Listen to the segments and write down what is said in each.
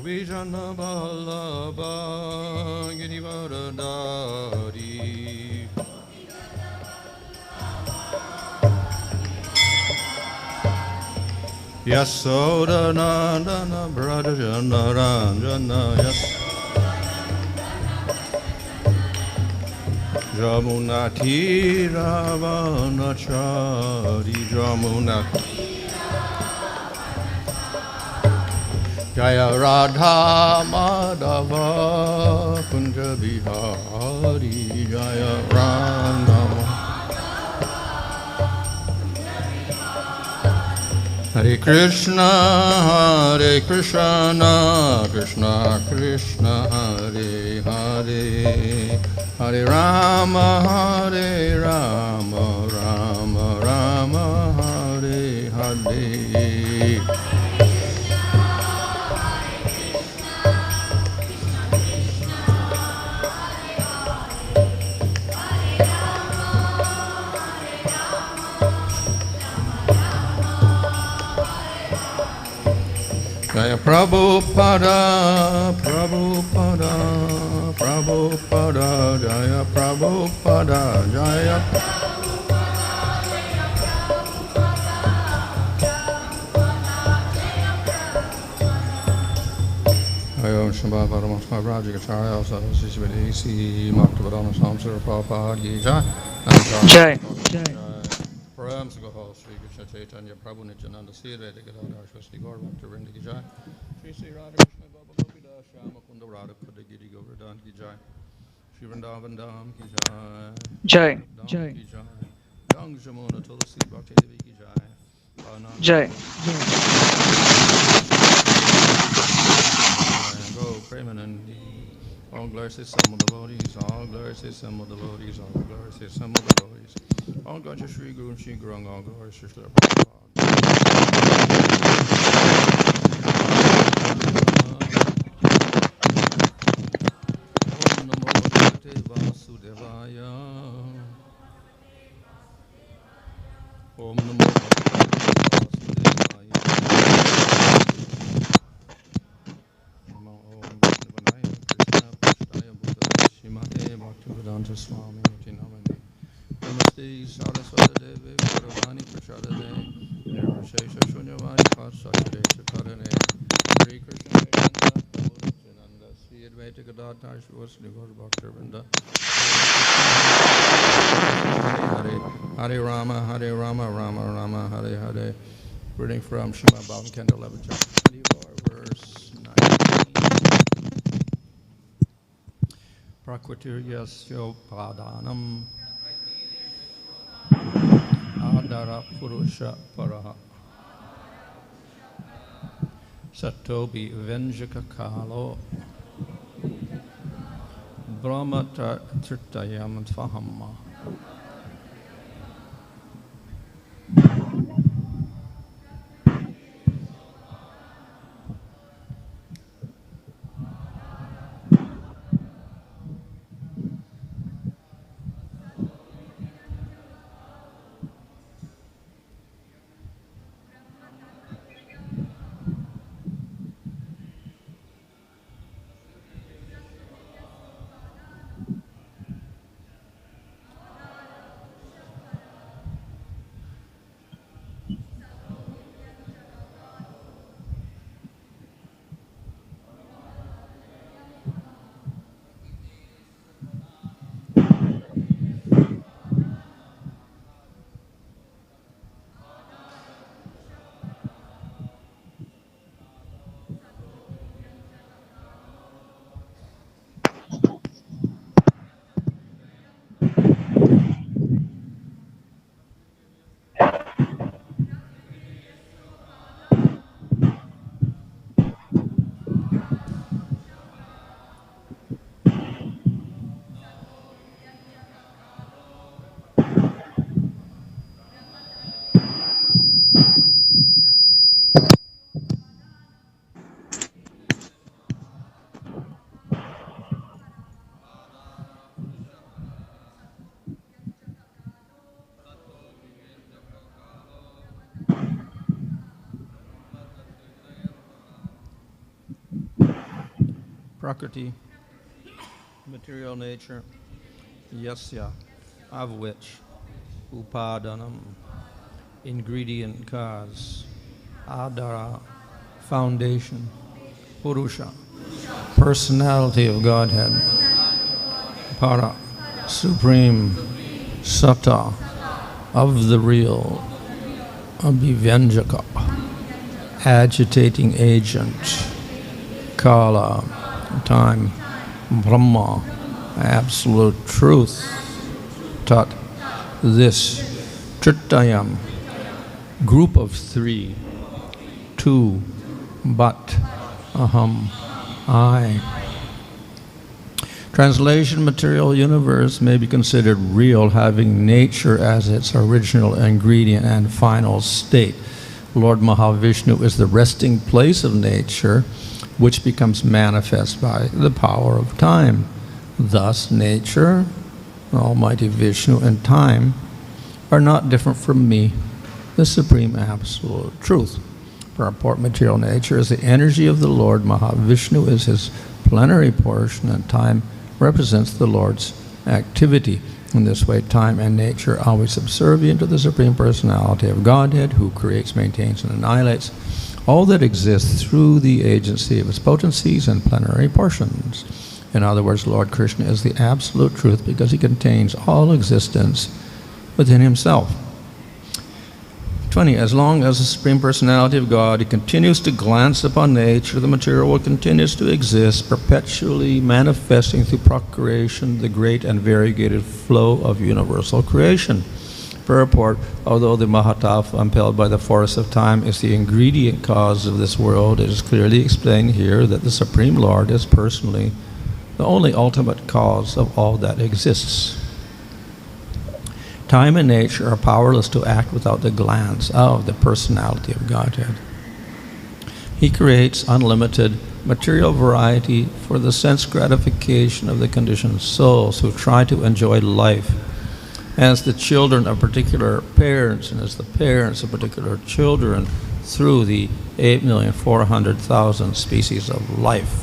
Govijana Ballabha Girivaradari Yasodanandana Bradajana Ranjana Yas Jamunati Ravanachari Jamunati Jaya Radha Madhava Kunja Bihari Jaya Radha Hare Krishna Krishna Krishna Hare Hare Hare Rama Rama Rama Hare Hare Jaya Prabhupada, Prabhupada, Prabhupada, Jaya Prabhupada, Jaya Jaya Shambha Paramatma Rajagacharya Sadasisvadesi Bhaktivinoda Samsara Prabhupada Jai Jai Param Sagahal Sri Krishna Chaitanya Prabhu Nityananda Sri Radha Gadadhar Shri Gaur Bhakta Vrinda Ki Jai Shri Sri Radha Krishna Baba Gopi Das Shama Kunda Radha Pada Giri Govardhan Ki Jai Shri Vrindavan Dham Ki Jai Dham Ki Jai Gang Jamuna Tulasi Bhakti Devi Ki Jai Jai Go Premanandi All glories to some of the devotees, all glories to some of the devotees, all glories to some of the devotees. All glories to Sri Guru and Sri Gurung, all glories to Sri Prabhupada. Om Namo Bhagavate Vasudevaya. Om Namo Bhagavate Vasudevaya. Namo Om Vishnuvanaya Krishna Prasthaya Bhutale Srimate Bhaktivedanta Swami Niti Namane. Namaste Saraswata Devi Gauravani Prachadane Nirvashesha Shunyavani Patsakade Sakarane Sri Krishna Chaitanya Prabhu Nityananda Sri Advaita Gadadhar Shivasri Gaur Bhakta Vrinda Hare Rama Hare Rama Rama Rama Hare Hare. Reading from Srimad Bhagavatam Canto 11 chapter 24 verse 19. Prakṛtir yasyopādānam ādhāraḥ puruṣaḥ paraḥ sato bhivyañjakaḥ kālo Brahma tritayaṁ aham. prakṛtiḥ, material nature, yasya, of which, upādānam, ingredient cause, ādhāraḥ, foundation, puruṣaḥ, personality of Godhead, paraḥ, supreme, sato, of the real, abhivyañjakaḥ, agitating agent, kālo, time, Brahma, absolute truth, tat, this, tritayaṁ, group of three, two, but, aham, I. Translation: material universe may be considered real, having nature as its original ingredient and final state. Lord Mahā-Viṣṇu is the resting place of nature, which becomes manifest by the power of time. Thus, nature, Almighty Vishnu, and time are not different from me, the Supreme Absolute Truth. Purport: material nature is the energy of the Lord. Mahā-Viṣṇu is his plenary portion, and time represents the Lord's activity. In this way, time and nature are always subservient to the Supreme Personality of Godhead, who creates, maintains, and annihilates all that exists through the agency of its potencies and plenary portions. In other words, Lord Krishna is the absolute truth because he contains all existence within himself. 20. As long as the Supreme Personality of God continues to glance upon nature, the material world continues to exist, perpetually manifesting through procreation the great and variegated flow of universal creation. Purport: although the Mahatattva, impelled by the force of time, is the ingredient cause of this world, it is clearly explained here that the Supreme Lord is personally the only ultimate cause of all that exists. Time and nature are powerless to act without the glance of the Personality of Godhead. He creates unlimited material variety for the sense gratification of the conditioned souls who try to enjoy life as the children of particular parents and as the parents of particular children through the 8,400,000 species of life.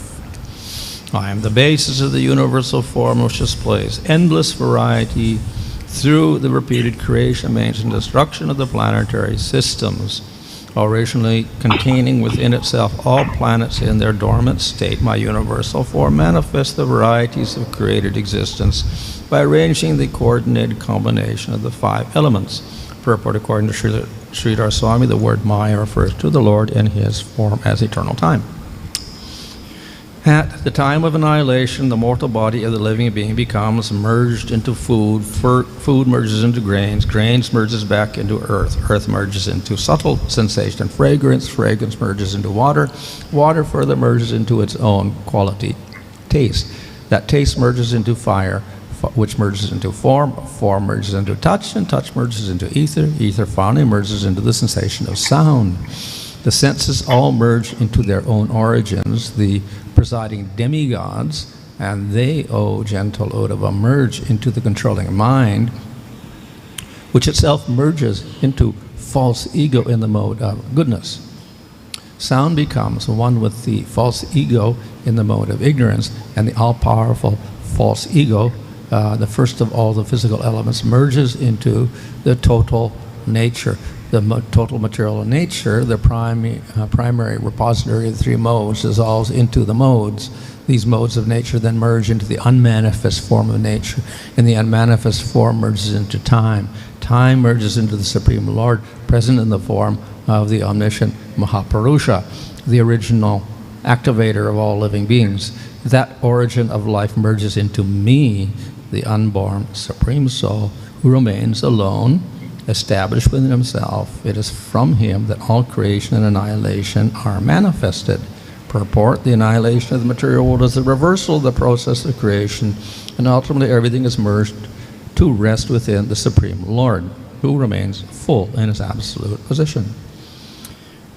I am the basis of the universal form which displays endless variety through the repeated creation, maintenance, and destruction of the planetary systems, originally containing within itself all planets in their dormant state. My universal form manifests the varieties of created existence by arranging the coordinated combination of the five elements. Purport: according to Sridhar Swami, the word Maya refers to the Lord in his form as eternal time. At the time of annihilation, the mortal body of the living being becomes merged into food, food merges into grains, grains merges back into earth, earth merges into subtle sensation and fragrance, fragrance merges into water, water further merges into its own quality, taste. That taste merges into fire, which merges into form, form merges into touch, and touch merges into ether, ether finally merges into the sensation of sound. The senses all merge into their own origins, the presiding demigods, and they, O gentle Uddhava, merge into the controlling mind, which itself merges into false ego in the mode of goodness. Sound becomes one with the false ego in the mode of ignorance, and the all-powerful false ego, the first of all the physical elements, merges into the total nature. The total material nature, the primary repository of the three modes, dissolves into the modes. These modes of nature then merge into the unmanifest form of nature, and the unmanifest form merges into time. Time merges into the Supreme Lord, present in the form of the omniscient Mahapuruṣaḥ, the original activator of all living beings. That origin of life merges into me, the unborn Supreme Soul, who remains alone, established within himself. It is from him that all creation and annihilation are manifested. Purport: the annihilation of the material world is the reversal of the process of creation, and ultimately everything is merged to rest within the Supreme Lord, who remains full in his absolute position.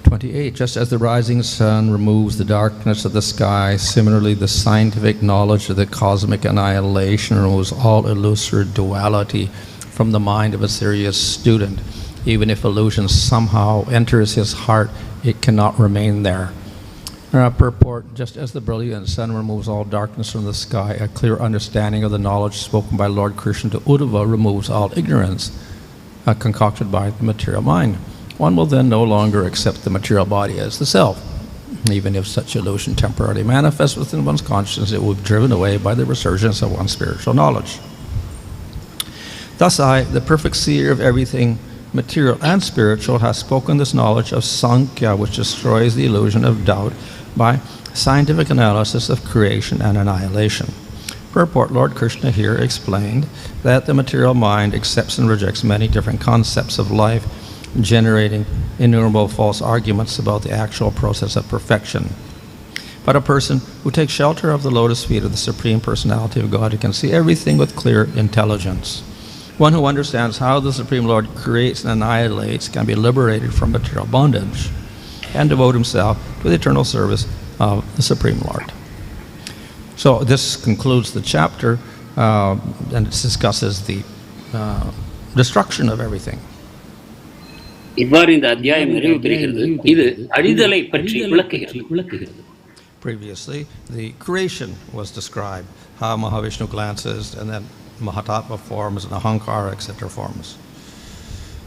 28. Just as the rising sun removes the darkness of the sky, similarly the scientific knowledge of the cosmic annihilation removes all illusory duality from the mind of a serious student. Even if illusion somehow enters his heart, it cannot remain there. Purport, just as the brilliant sun removes all darkness from the sky, a clear understanding of the knowledge spoken by Lord Krishna to Uddhava removes all ignorance concocted by the material mind. One will then no longer accept the material body as the self. Even if such illusion temporarily manifests within one's consciousness, it will be driven away by the resurgence of one's spiritual knowledge. Thus I, the perfect seer of everything material and spiritual, has spoken this knowledge of Sankhya, which destroys the illusion of doubt by scientific analysis of creation and annihilation. Purport, Lord Krishna here explained that the material mind accepts and rejects many different concepts of life, generating innumerable false arguments about the actual process of perfection. But a person who takes shelter of the lotus feet of the Supreme Personality of Godhead can see everything with clear intelligence. One who understands how the Supreme Lord creates and annihilates can be liberated from material bondage and devote himself to the eternal service of the Supreme Lord. So this concludes the chapter, and it discusses the destruction of everything. இவ்வாறு இந்த அத்தியாயம் நிறைவு பெறுகிறது. இது அழிதலை பற்றி விளக்குகிறது. Previously, the creation was described, how Mahā-Viṣṇu glances, and then Mahatatma forms, and Ahankara, etc. forms.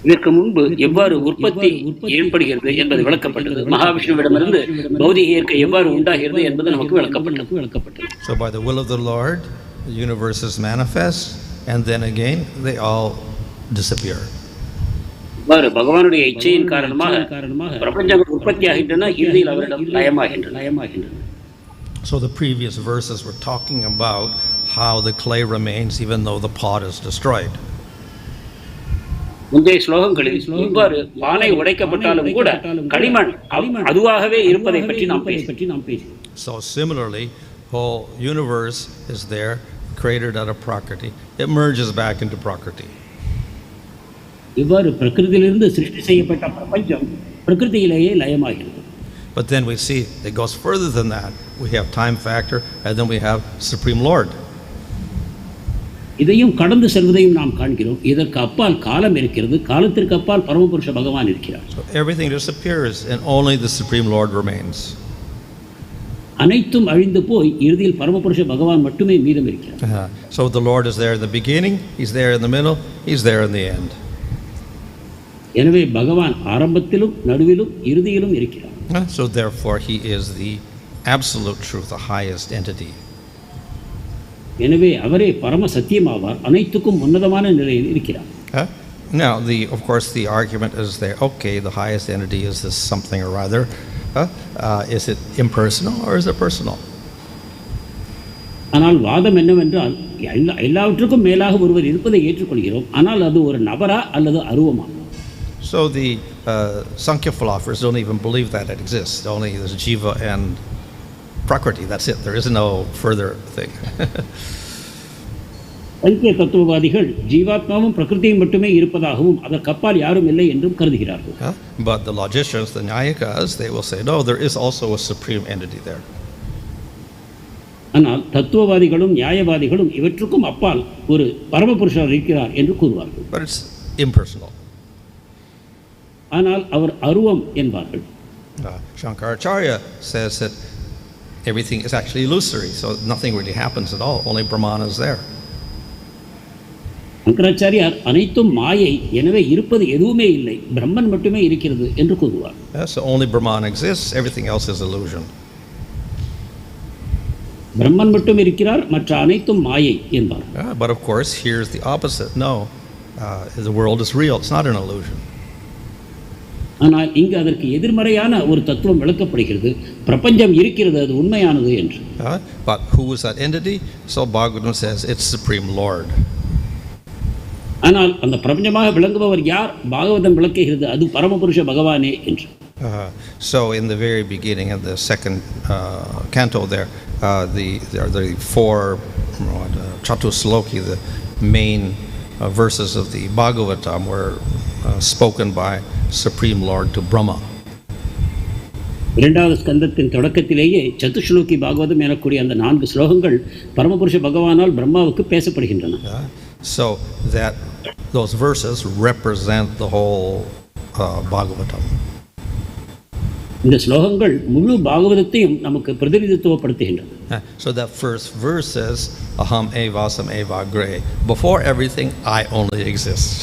இதற்கு முன்பு எவ்வாறு உற்பத்தி ஏற்படுகிறது என்பது விளக்கப்பட்டது. மகாவிஷ்ணுவிடமிருந்து பௌதிக இயற்கை எவ்வாறு உண்டாகிறது என்பது நமக்கு விளக்கப்பட்டது. So by the will of the Lord, the universes manifest, and then again they all disappear. இவ்வாறு பகவானுடைய இச்சையின் காரணமாக பிரபஞ்சங்கள் உற்பத்தியாகின்றன, இறுதியில் அவரிடம் லயமாகின்றன. So the previous verses were talking about how the clay remains even though the pot is destroyed. முந்தைய ஸ்லோகங்களில் இவ்வாறு பானை உடைக்கப்பட்டாலும் கூட களிமண் அதுவாகவே இருப்பதை பற்றி நாம் பேசினோம். So similarly, whole universe is there, created out of prakrti. It merges back into prakrti. இவ்வாறு பிரகிருதியிலிருந்து சிருஷ்டி செய்யப்பட்ட பிரபஞ்சம் பிரகிருதியிலேயே லயமாகிறது. But then we see it goes further than that. We have time factor, and then we have Supreme Lord. இதையும் கடந்து செல்வதையும் நாம் காண்கிறோம். இதற்கு அப்பால் காலம் இருக்கிறது, காலத்திற்கு அப்பால் பரமபுருஷ பகவான் இருக்கிறார். So everything disappears and only the Supreme Lord remains. அனைத்தும் அழிந்து போய் இறுதியில் பரமபுருஷ பகவான் மட்டுமே மீதம் இருக்கிறார். So the Lord is there in the beginning, he's there in the middle, he's there in the end. எனவே பகவான் ஆரம்பத்திலும் நடுவிலும் இறுதியிலும் இருக்கிறார். So therefore he is the absolute truth, the highest entity. எனவே அவரே பரம சத்தியமாவார், அனைத்துக்கும் உன்னதமான நிலையில் இருக்கிறார். Now of course the argument is there, okay, the highest entity is this something or other. Is it impersonal or is it personal? ஆனால் வாதம் என்னவென்றால் எல்லாவற்றுக்கும் மேலாக ஒருவர் இருப்பதை ஏற்றுக்கொள்கிறோம், ஆனால் அது ஒரு நபரா அல்லது அருவமா? So the Sankhya philosophers don't even believe that it exists. Only there's jiva and prakrti. That's it. There is no further thing. சங்கிய தத்துவவாதிகள் ஜீவாத்மாவும் பிரகிருதியும் மட்டுமே இருப்பதாகவும் அதற்கு அப்பால் யாரும் இல்லை என்றும் கருதுகிறார்கள். But the logicians, the Nyayikas, they will say no, there is also a supreme entity there. ஆனால் தத்துவவாதிகளும் நியாயவாதிகளும் இவற்றுக்கும் அப்பால் ஒரு பரமபுருஷர் இருக்கிறார் என்று கூறுவார்கள். But it's impersonal. ஆனால் அவர் அருவம் என்பார்கள். Shankaracharya says that everything is actually illusory, so nothing really happens at all. Only Brahmana is there. சங்கராச்சாரியார் அனைத்தும் மாயை, எனவே இருப்பது எதுவுமே இல்லை, பிரம்மன் மட்டுமே இருக்கிறது என்று கூறுவார். So only Brahman exists, everything else is illusion. பிரம்மன் மட்டும் இருக்கிறார், மற்ற அனைத்தும் மாயை என்பார். But of course here's the opposite. No, the world is real, it's not an illusion. ஆனால் இங்கு அதற்கு எதிர்மறையான ஒரு தத்துவம் விளக்கப்படுகிறது, பிரபஞ்சம் இருக்கிறது, அது உண்மையானது என்று. But who is that entity? So Bhagavatam says it's Supreme Lord. ஆனால் அந்த பிரபஞ்சமாக விளங்குபவர் யார்? பாகவதம் விளக்குகிறது, அது பரமபுருஷ பகவானே என்று. So in the very beginning of the second canto there, the four Chatusloki, the main verses of the Bhagavatam were spoken by Supreme Lord to Brahma. இரண்டாவது ஸ்கந்தத்தின் தொடக்கத்திலேயே சதுஸ்லோகி பாகவதம் எனக்கூடிய அந்த 4 ஸ்லோகங்கள் பரமபுருஷ பகவானால் பிரம்மாவுக்கு பேசப்படுகின்றன. So that those verses represent the whole Bhagavatam. இந்த ஸ்லோகங்கள் முழு பாகவதத்தையும் நமக்கு பிரதிநிதித்துவப்படுத்துகின்றன. So that first verse says, aham evasam evagre. Before everything, I only exist.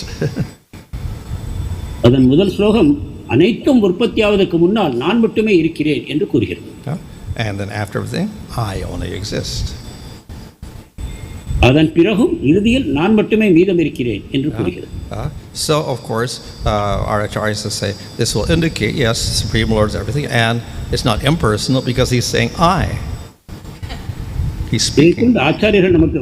அதன் முதல் ஸ்லோகம் அனைத்தும் உற்பத்தியாவதற்கு முன்னால் நான் மட்டுமே இருக்கிறேன் என்று கூறுகிறது. And then after everything, I only exist. அதன் பிறகும் இறுதியில் நான் மட்டுமே மீதம் இருக்கிறேன் என்று கூறுகிறது. So of course, our acharyas say this will indicate, yes, Supreme Lord is everything, and it's not impersonal because he's saying I. He's speaking. ஆச்சாரியர்கள் நமக்கு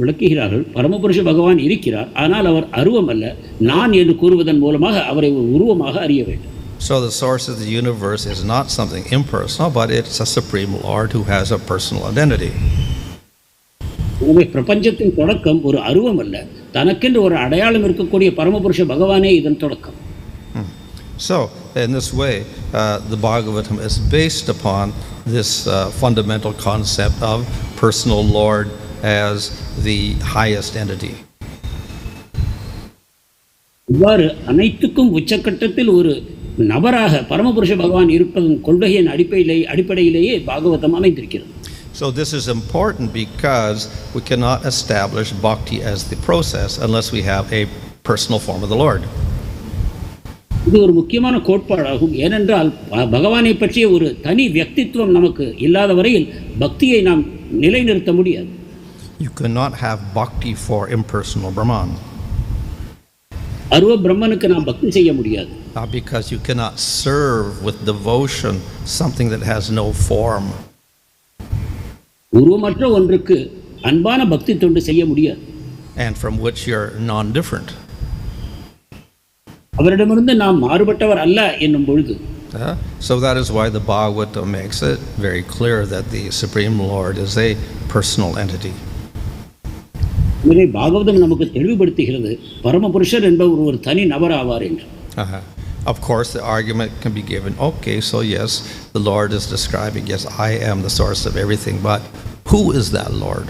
விளக்குகிறார்கள், பரமபுருஷ பகவான் இருக்கிறார், ஆனால் அவர் அருவம் அல்ல, நான் என்று கூறுவதன் மூலமாக அவரை ஒரு உருவமாக அறிய வேண்டும். So the source of the universe is not something impersonal, but it's a Supreme Lord who has a personal identity. பிரபஞ்சத்தின் தொடக்கம் ஒரு அருவம் அல்ல, தனக்கென்று ஒரு அடையாளம் இருக்கக்கூடிய பரமபுருஷ பகவானே இதன் தொடக்கம். So in this way, the Bhagavatam is based upon this fundamental concept of personal Lord as the highest entity. இவ்வாறு அனைத்துக்கும் உச்சக்கட்டத்தில் ஒரு நபராக பரமபுருஷ பகவான் இருப்பதன் கொள்கையின் அடிப்படையிலேயே பாகவதம் அமைந்திருக்கிறது. So this is important because we cannot establish bhakti as the process unless we have a personal form of the Lord. இது ஒரு முக்கியமான கோட்பாடாகும். ஏனென்றால் பகவானை பற்றிய ஒரு தனி வியக்தித்துவம் நமக்கு இல்லாத வரையில் பக்தியை நாம் நிலைநிறுத்த முடியாது. You cannot have bhakti for impersonal Brahman. அருவ பிரம்மனுக்கு நாம் பக்தி செய்ய முடியாது. Because you cannot serve with devotion something that has no form. உருவமற்ற ஒன்றுக்கு அன்பான பக்தி தொண்டு செய்ய முடியாது. And from which you're non-different. அவரிடமிருந்து நாம் மாறுபட்டவர் அல்ல என்னும் பொழுது. So that is why the Bhagavatam makes it very clear that the Supreme Lord is a personal entity. எனவே பாகவதம் நமக்கு தெளிவுபடுத்துகிறது பரமபுருஷர் என்பவர் ஒரு தனி நபர் ஆவார் என்று. Of course, the argument can be given, okay, so yes, the Lord is describing, yes, I am the source of everything, but who is that Lord?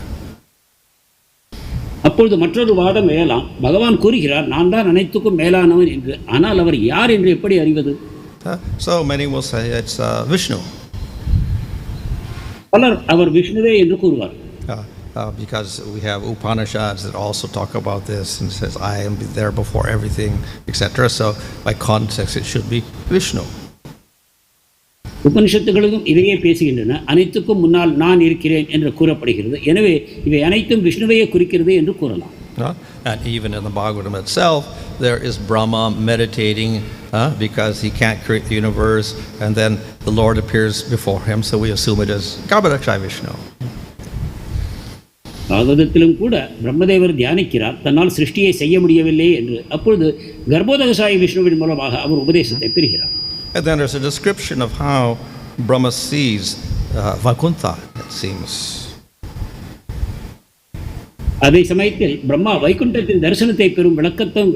அப்பொழுது மற்றொரு வாதம் எழலாம். பகவான் கூறுகிறார் நான் தான் அனைத்துக்கும் மேலானவன் என்று. ஆனால் அவர் யார் என்று எப்படி அறிவது? So many will say it's Vishnu. பலர் அவர் விஷ்ணுவே என்று கூறுவார். Because we have Upanishads that also talk about this and says I am there before everything, etc. So by context it should be Vishnu. உபனிஷத்துகளும் இதையே பேசுகின்றன. அனைத்துக்கும் முன்னால் நான் இருக்கிறேன் என்று கூறப்படுகிறது. எனவே இவை அனைத்தும் விஷ்ணுவையே குறிக்கிறது என்று கூறலாம். And even in the Bhagavatam itself, there is Brahma meditating because he can't create the universe, and then the Lord appears before him, so we assume it is Vishnu. பாகவதத்திலும் கூட பிரம்மதேவர் தியானிக்கிறார், தன்னால் சிருஷ்டியை செய்ய முடியவில்லை என்று. அப்பொழுது கர்ப்போதகசாயி விஷ்ணுவின் மூலமாக அவர் உபதேசத்தை பெறுகிறார். And then there's a description of how Brahma sees Vaikuntha, it seems. அதே சமயத்தில் பிரம்மா வைகுண்டத்தின் தரிசனத்தை பெறும்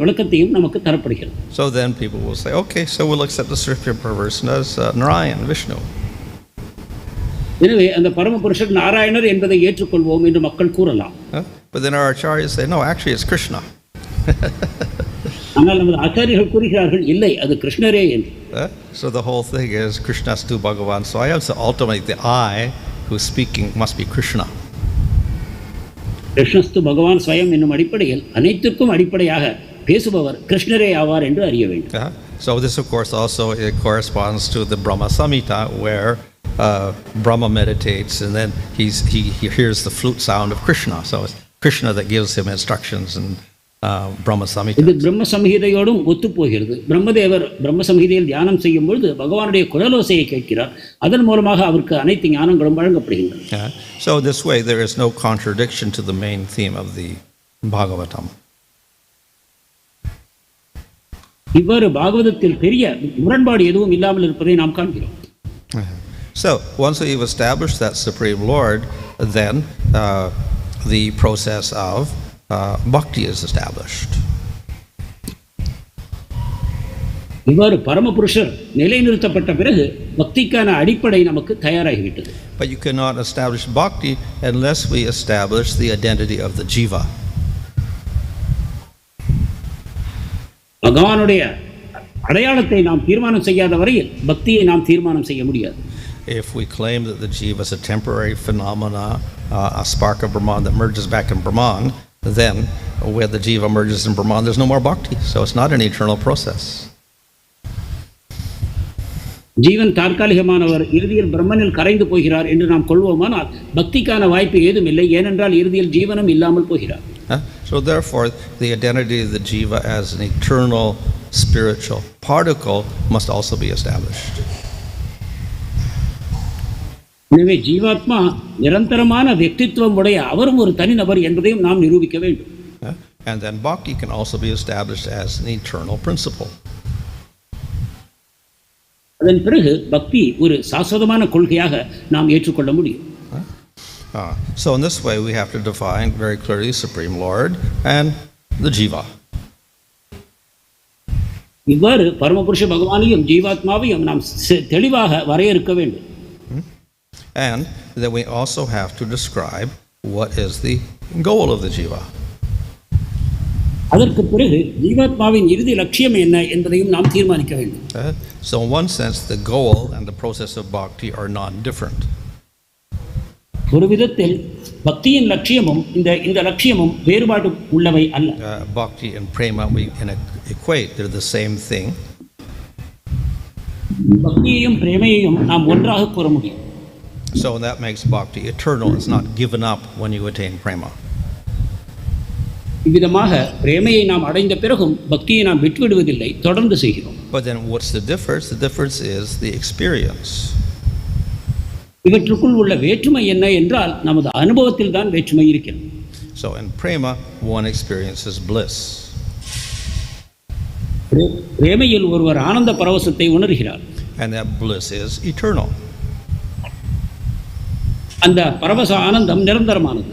விளக்கத்தையும் நமக்கு தரப்படுகிறது. So then people will say, okay, so we'll accept the scripture perversion as Narayan, Vishnu. எனவே அந்த பரமபுருஷர் நாராயணர் என்பதை ஏற்றுக்கொள்வோம் என்று மக்கள் கூறலாம். But then our acharyas say, no, actually it's Krishna. ஆனால் நமது ஆச்சாரியர்கள் கூறுகிறார்கள் இல்லை, அது கிருஷ்ணரே என்று. So the whole thing is Krishnastu Bhagavan Swayam. So ultimately the I who is speaking must be Krishna. கிருஷ்ணஸ்து பகவான் ஸ்வயம் என்னும் அடிப்படையில் அனைத்துக்கும் அடிப்படையாக பேசுபவர் கிருஷ்ணரே ஆவார் என்று அறிய வேண்டும். So this of course also it corresponds to the Brahma Samhita where Brahma meditates and then he hears the flute sound of Krishna. So it's Krishna that gives him instructions and Brahma Samhita. இது பிரம்ம சம்ஹிதையோடும் ஒத்துப்போகிறது. பிரம்மதேவர் பிரம்ம சம்ஹிதையில் தியானம் செய்யும் பொழுது பகவானுடைய குழலோசையை கேட்கிறார். அதன் மூலமாக அவருக்கு அனைத்து ஞானங்களும் வழங்கப்படுகின்றன. So this way there is no contradiction to the main theme of the Bhagavatam. இவ்வாறு பாகவதத்தில் பெரிய முரண்பாடு எதுவும் இல்லாமல் இருப்பதை நாம் காண்கிறோம். So once we've established that Supreme Lord, then the process of bhakti is established. இவ்வாறு பரமபுருஷர் நிலைநிறுத்தப்பட்ட பிறகு பக்திக்கான அடிப்படை நமக்கு தயாராகிவிட்டது. But you cannot establish bhakti unless we establish the identity of the jiva. பகவானுடைய அடையாளத்தை நாம் தீர்மானம் செய்யாத வரையில் பக்தியை நாம் தீர்மானம் செய்ய முடியாது. If we claim that the jiva is a temporary phenomena, a spark of Brahman that merges back in Brahman, then where the jiva merges in Brahman, there's no more bhakti. So it's not an eternal process. ஜீவன் தற்காலிகமானவர், இறுதியில் பிரம்மனில் கரைந்து போகிறார் என்று நாம் கொள்வோமானால் பக்திக்கான வாய்ப்பு ஏதும் இல்லை. ஏனென்றால் இறுதியில் ஜீவனும் இல்லாமல் போகிறார். So therefore, the identity of the jiva as an eternal spiritual particle must also be established. எனவே ஜீவாத்மா நிரந்தரமான व्यक्तित्वம் உடைய அவரும் ஒரு தனிநபர் என்பதையும் நாம் நிரூபிக்க வேண்டும். And then bhakti can also be established as an eternal principle. அதன் பிறகு பக்தி ஒரு சாஸ்வதமான கொள்கையாக நாம் ஏற்றுக்கொள்ள முடியும். So in this way we have to define very clearly Supreme Lord and the jiva. இவ்வாறு பரமபுருஷ பகவானையும் ஜீவாத்மாவையும் நாம் தெளிவாக வரையறுக்க வேண்டும். And then we also have to describe what is the goal of the jiva. அதற்கு பிறகு ஜீவாத்மாவின் இறுதி லட்சியம் என்ன என்பதையும் நாம் தீர்மானிக்க வேண்டும். So in one sense the goal and the process of bhakti are non-different. ஒரு விதத்தில் பக்தியின் லட்சியமும் இந்த லட்சியமும் வேறுபாடு உள்ளவை அல்ல. Bhakti and prema we can equate, they're the same thing. பக்தியையும் பிரேமையையும் நாம் ஒன்றாக கூற முடியும். So that makes bhakti eternal. It's not given up when you attain prema. இவ்விதமாக பிரேமையை நாம் அடைந்த பிறகும் பக்தியை நாம் விட்டுவிடுவதில்லை, தொடர்ந்து செய்கிறோம். But then what's the difference? The difference is the experience. இவற்றுக்குள் உள்ள வேற்றுமை என்ன என்றால் நமது அனுபவத்தில் தான் வேற்றுமை இருக்கிறது. So in prema one experiences bliss. பிரேமையில் ஒருவர் ஆனந்த பரவசத்தை உணர்கிறார். And that bliss is eternal. அந்த பரவச ஆனந்தம் நிரந்தரமானது.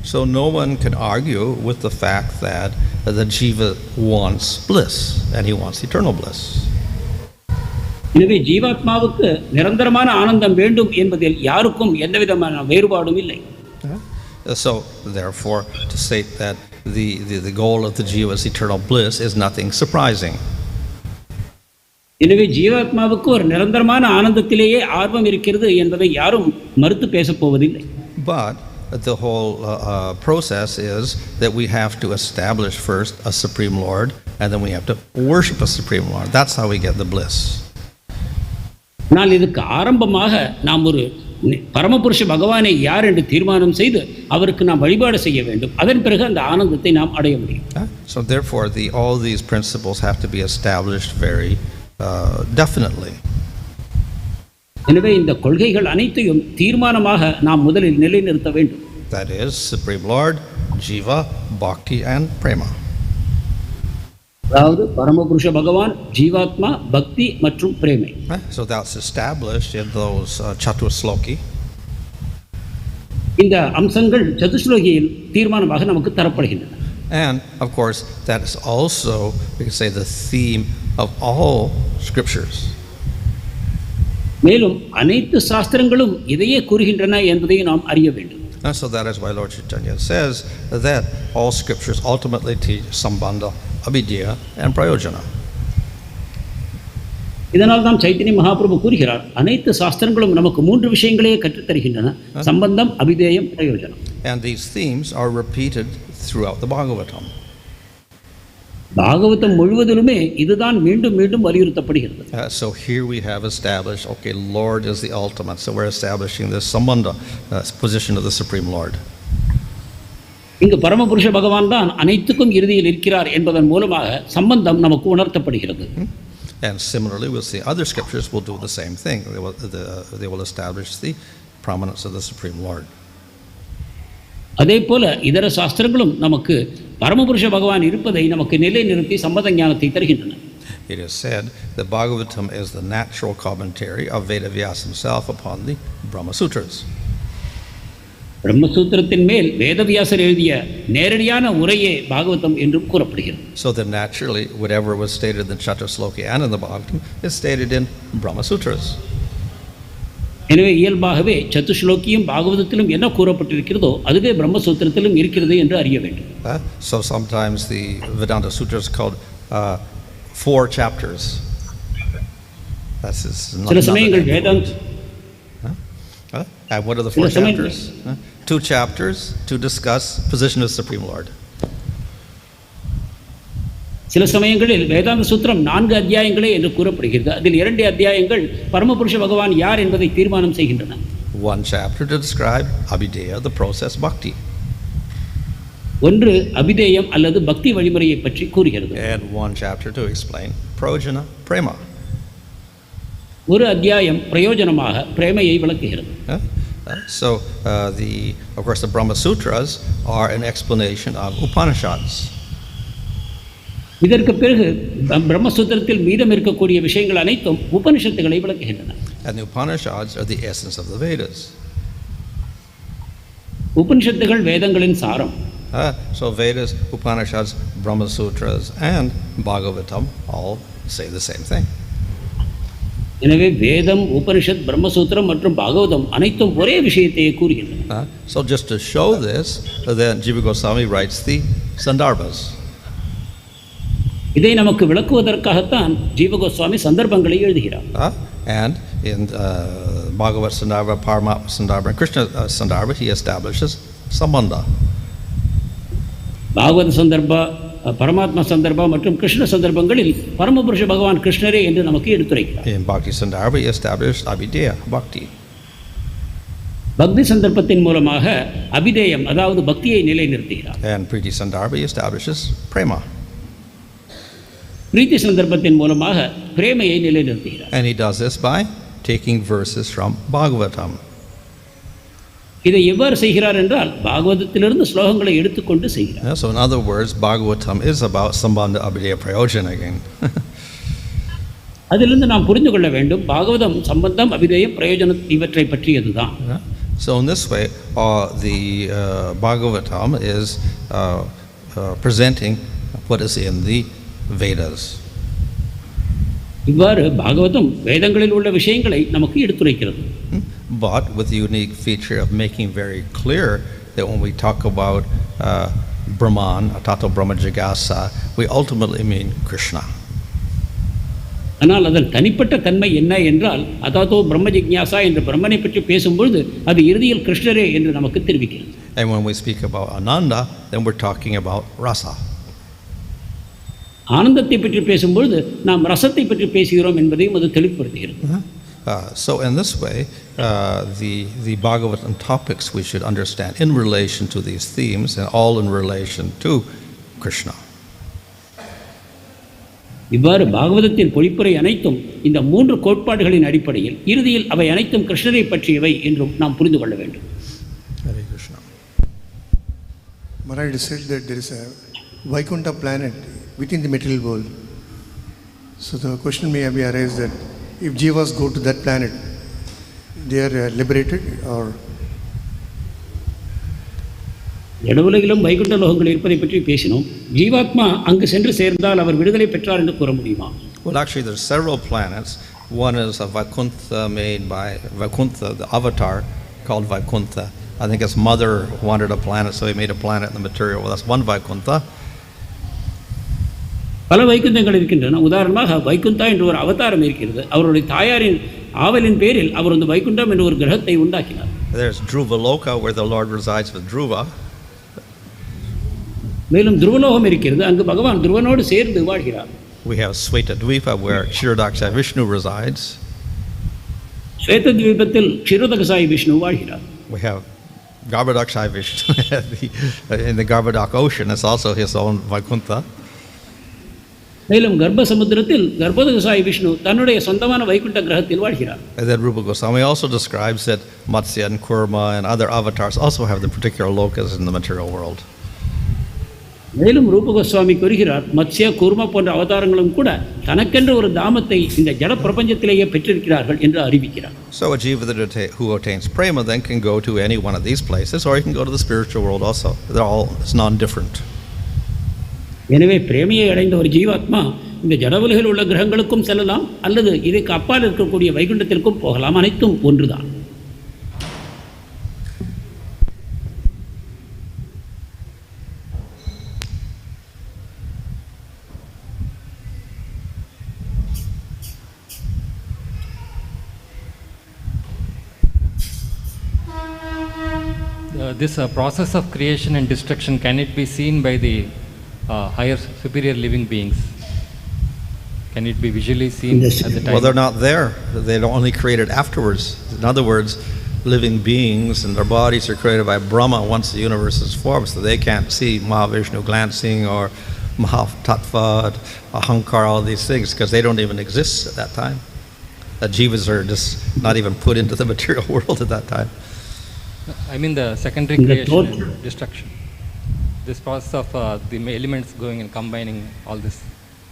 So no one can argue with the fact that the jiva wants bliss and he wants eternal bliss. எனவே ஜீவாத்மாவுக்கு நிரந்தரமான ஆனந்தம் வேண்டும் என்பதில் யாருக்கும் எந்தவிதமான வேறுபாடும் இல்லை. So therefore to state that the goal of the jiva is eternal bliss is nothing surprising. எனவே ஜீவாத்மாவுக்கு ஒரு நிரந்தரமான ஆனந்தத்திலேயே ஆர்வம் இருக்கிறது என்பதை யாரும் மறுத்து பேசப் போவதில்லை. But the whole process is that we have to establish first a Supreme Lord and then we have to worship a Supreme Lord. That's how we get the bliss. நான் இதுக்கு ஆரம்பமாக நாம் ஒரு பரமபுருஷ பகவானை யார் என்று தீர்மானம் செய்து அவருக்கு நாம் வழிபாடு செய்ய வேண்டும். அதன் பிறகு அந்த ஆனந்தத்தை நாம் அடைய முடியும். So therefore all these principles have to be established very definitely. எனவே இந்த கொள்கைகள் அனைத்தையும் தீர்மானமாக நாம் முதலில் நிலைநிறுத்த வேண்டும். That is Supreme Lord, Jiva, Bhakti and Prema. அதாவது பரமபுருஷ பகவான், ஜீவாத்மா, பக்தி மற்றும் பிரேமை. So that's established in those Chatusloki. இந்த அம்சங்கள் சதுஸ்லோகியில் தீர்மானமாக நமக்கு தரப்படுகின்றன. And of course that is also, we can say, the theme of all scriptures. மேலும் அனைத்து சாஸ்திரங்களும் இதையே கூறுகின்றன என்பதை நாம் அறிய வேண்டும். And so that is why Lord Chaitanya says that all scriptures ultimately teach sambandha, avidya and prayojana. இதனால் தான் சைத்தன்ய மகாபிரபு கூறுகிறார், அனைத்து சாஸ்திரங்களும் நமக்கு மூன்று விஷயங்களையே கற்றுத் தருகின்றன: சம்பந்தம், அபிதேயம், பிரயோஜனம். And these themes are repeated throughout the Bhagavatam. Bhagavatam முழுவதிலுமே இதுதான் மீண்டும் மீண்டும் வலியுறுத்தப்படுகிறது. So here we have established, okay, Lord is the ultimate. So we're establishing this sambandha position of the Supreme Lord. இங்கு பரமபுருஷ பகவான் தான் அனைத்துக்கும் இறுதியில் இருக்கிறார் என்பதன் மூலமாக சம்பந்தம் நமக்கு உணர்த்தப்படுகிறது. And similarly, we'll see other scriptures will do the same thing. They will establish the prominence of the Supreme Lord. அதே போல இதர சாஸ்திரங்களும் நமக்கு பரமபுருஷ பகவான் இருப்பதை நமக்கு நிலைநிறுத்தி சம்பந்த ஞானத்தை தருகின்றன. It is said that Bhagavatam is the natural commentary of Vedavyas himself upon the Brahma Sutras. பிரம்மசூத்திரத்தின் மேல் வேதவியாசர் எழுதிய நேரடியான உரையே பாகவதம் என்றும் கூறப்படுகிறது. So that naturally, whatever was stated in Chatusloki and in the Bhagavatam is stated in Brahma Sutras. எனவே இயல்பாகவே சத்துஸ்லோக்கியும் பாகவதத்திலும் என்ன கூறப்பட்டிருக்கிறதோ அதுவே பிரம்மசூத்திரத்திலும் இருக்கிறது என்று அறிய வேண்டும். So sometimes the Vedanta Sutras called 4 chapters. That's சில சமயங்கள் Vedant and what are the 4 chapters? 2 chapters to discuss position of Supreme Lord. சில சமயங்களில் வேதாந்த சூத்திரம் 4 அத்தியாயங்களே என்று கூறப்படுகிறது. அதில் 2 அத்தியாயங்கள் பரமபுருஷ பகவான் யார் என்பதை தீர்மானம் செய்கின்றன. 1 chapter to describe abhideya, the process bhakti. ஒன்று அபிதேயம் அல்லது பக்தி வழிமுறையை பற்றி கூறுகிறது. And 1 chapter to explain prayojana, prema. ஒரு அத்தியாயம் பிரயோஜனமாக பிரேமையை விளக்குகிறது. So of course the Brahma Sutras are an explanation of Upanishads. இதற்கு பிறகு பிரம்மசூத்திரத்தில் மீதம் இருக்கக்கூடிய விஷயங்கள் அனைத்தும் உபனிஷத்துகளை விளக்குகின்றன. And the Upanishads are the essence of the Vedas. உபனிஷத்துகள் வேதங்களின் சாரம். So Vedas, Upanishads, Brahma Sutras and Bhagavatam all say the same thing. எனவே வேதம், உபனிஷத், பிரம்மசூத்திரம் மற்றும் பாகவதம் அனைத்தும் ஒரே விஷயத்தையே கூறுகின்றன. So just to show this, then Jiva Goswami writes the Sandarbhas. இதை நமக்கு விளக்குவதற்காகத்தான் ஜீவ கோஸ்வாமி சந்தர்ப்பங்களை எழுதுகிறார். And in Bhagavad Sandarbha, Paramatma Sandarbha, and Krishna Sandarbha, he establishes sambandha. பாகவத சந்தர்ப்பா, பரமாத்மா சந்தர்ப்பா மற்றும் கிருஷ்ண சந்தர்ப்பங்களில் பரமபுருஷ பகவான் கிருஷ்ணரே என்று நமக்கு எடுத்துரைக்கிறார். In Bhakti Sandarbha, he established abhideya, bhakti. பக்தி சந்தர்ப்பத்தின் மூலமாக அபிதேயம் அதாவது பக்தியை நிலைநிறுத்துகிறார். And Priti Sandarbha, he establishes prema. பிரீத்தி சந்தர்ப்பத்தின் மூலமாக பிரேமையை நிலைநிறுத்துகிறார். And he does this by taking verses from Bhagavatam. இதை எவ்வாறு செய்கிறார் என்றால் பாகவதத்திலிருந்து ஸ்லோகங்களை எடுத்துக்கொண்டு செய்கிறார். So in other words, Bhagavatam is about sambandha abhideya prayojana again. அதிலிருந்து நாம் புரிந்து கொள்ள வேண்டும் பாகவதம் சம்பந்தம் அபிதேயம் பிரயோஜனம் இவற்றை பற்றியதுதான். So in this way, the Bhagavatam is presenting what is in the Vedas. இவ்வாறு பாகவதம் வேதங்களில் உள்ள விஷயங்களை நமக்கு எடுத்துரைக்கிறது. But with the unique feature of making very clear that when we talk about Brahman, tato bhivyañjakaḥ, we ultimately mean Krsna. ஆனால் அதன் தனிப்பட்ட தன்மை என்ன என்றால் அதாதோ பிரம்ம ஜிக்ஞாசா என்று பிரம்மனை பற்றி பேசும்பொழுது அது இறுதியில் கிருஷ்ணரே என்று நமக்கு தெரிவிக்கிறது. And when we speak about Ananda, then we're talking about rasa. ஆனந்தத்தை பற்றி பேசும்பொழுது நாம் ரசத்தை பற்றி பேசுகிறோம் என்பதையும் அது தெளிவுபடுத்துகிறது. So in this way, the Bhagavatam topics we should understand in relation to these themes and all in relation to Krishna. இவ்வாறு பாகவதத்தின் பொழிப்புரை அனைத்தும் இந்த 3 கோட்பாடுகளின் அடிப்படையில் இறுதியில் அவை அனைத்தும் கிருஷ்ணரை பற்றியவை என்றும் நாம் புரிந்து கொள்ள வேண்டும். Hare Krishna. Maharaj said that there is a Vaikuntha planet within the material world. So the question may be arise that if jivas go to that planet, they are liberated or? ஜடவுலகிலும் Vaikunta லோகங்கள் இருப்பதை பற்றி பேசினோம். ஜீவாத்மா அங்கு சென்று சேர்ந்தால் அவர் விடுதலை பெற்றார் என்று கூற முடியுமா? Well, actually there's several planets. One is a Vaikuntha made by Vaikuntha, the avatar called Vaikuntha. I think his mother wanted a planet, so he made a planet in the material. Well, that's one Vaikuntha. பல வைகுந்தங்கள் இருக்கின்றன. உதாரணமாக வைகுந்தா என்ற ஒரு அவதாரம் இருக்கிறது. அவருடைய தாயாரின் ஆவலின் பேரில் அவர் அந்த வைகுண்டம் என்ற ஒரு கிரகத்தை உண்டாக்கினார். There's Dhruvaloka where the Lord resides with Dhruva. மேலும் துருவலோகம் இருக்கிறது. அங்கு பகவான் துருவனோடு சேர்ந்து வாழ்கிறார். We have Svetadvipa where Kshirodakṣayi resides. ஸ்வேதத்வீபத்தில் க்ஷீரோதகசாயி Vishnu வாழ்கிறார். We have Garbhodakṣayi Vishnu in the Garbhodak ocean. It's also his own Vaikuntha. மேலும் கர்ப்ப சமுத்திரத்தில் கர்ப்போதகசாயி விஷ்ணு தன்னுடைய சொந்தமான வைகுண்ட கிரகத்தில் வாழ்கிறார். And then Rupa Goswami also describes that Matsya and Kurma and other avatars also have the particular lokas in the material world. மேலும் ரூப கோஸ்வாமி கூறுகிறார் மத்ஸ்ய கூர்மா போன்ற அவதாரங்களும் கூட தனக்கென்று ஒரு தாமத்தை இந்த ஜட பிரபஞ்சத்திலேயே பெற்றிருக்கிறார்கள் என்று அறிவிக்கிறார். So a jiva who attains prema then can go to any one of these places, or he can go to the spiritual world also. It's non-different. எனவே பிரேமையை அடைந்த ஒரு ஜீவாத்மா இந்த ஜடவுலகில் உள்ள கிரகங்களுக்கும் செல்லலாம் அல்லது இதற்கு அப்பால் இருக்கக்கூடிய வைகுண்டத்திற்கும் போகலாம். அனைத்தும் ஒன்றுதான். This process of creation and destruction, can it be seen by the higher superior living beings? Can it be visually seen at the time? Well, they're not there. They're only created afterwards. In other words, living beings and their bodies are created by Brahma once the universe is formed, so they can't see Mahā-Viṣṇu glancing or Mahā-Tattva, ahaмкāra, all these things, because they don't even exist at that time. The jivas are just not even put into the material world at that time. I mean the secondary creation and destruction. This process of the elements going and combining all this,